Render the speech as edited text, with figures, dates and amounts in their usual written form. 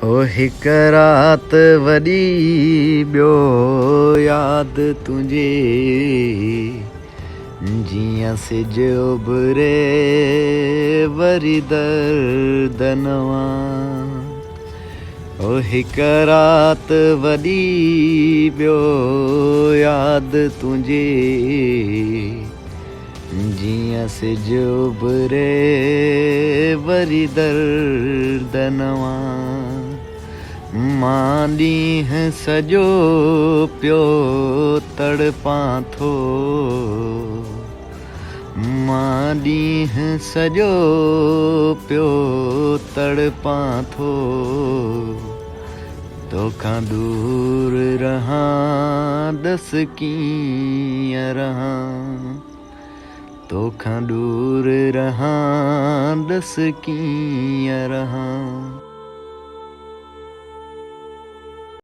ओ हिक रात वॾी ॿियो यादि तुंहिंजे जीअं सिज उभरे वरी दर्द नवां। ओ हिक रात वॾी ॿियो यादि तुंहिंजे जीअं सिज उभरे वरी दर्द नवां। मां ॾींहुं सॼो पियो तड़पां थो, मां ॾींहुं सॼो पियो तड़पां थो, तोखां दूर रहां दस कीअं रहां, तोखां दूर रहां दस कीअं रहां।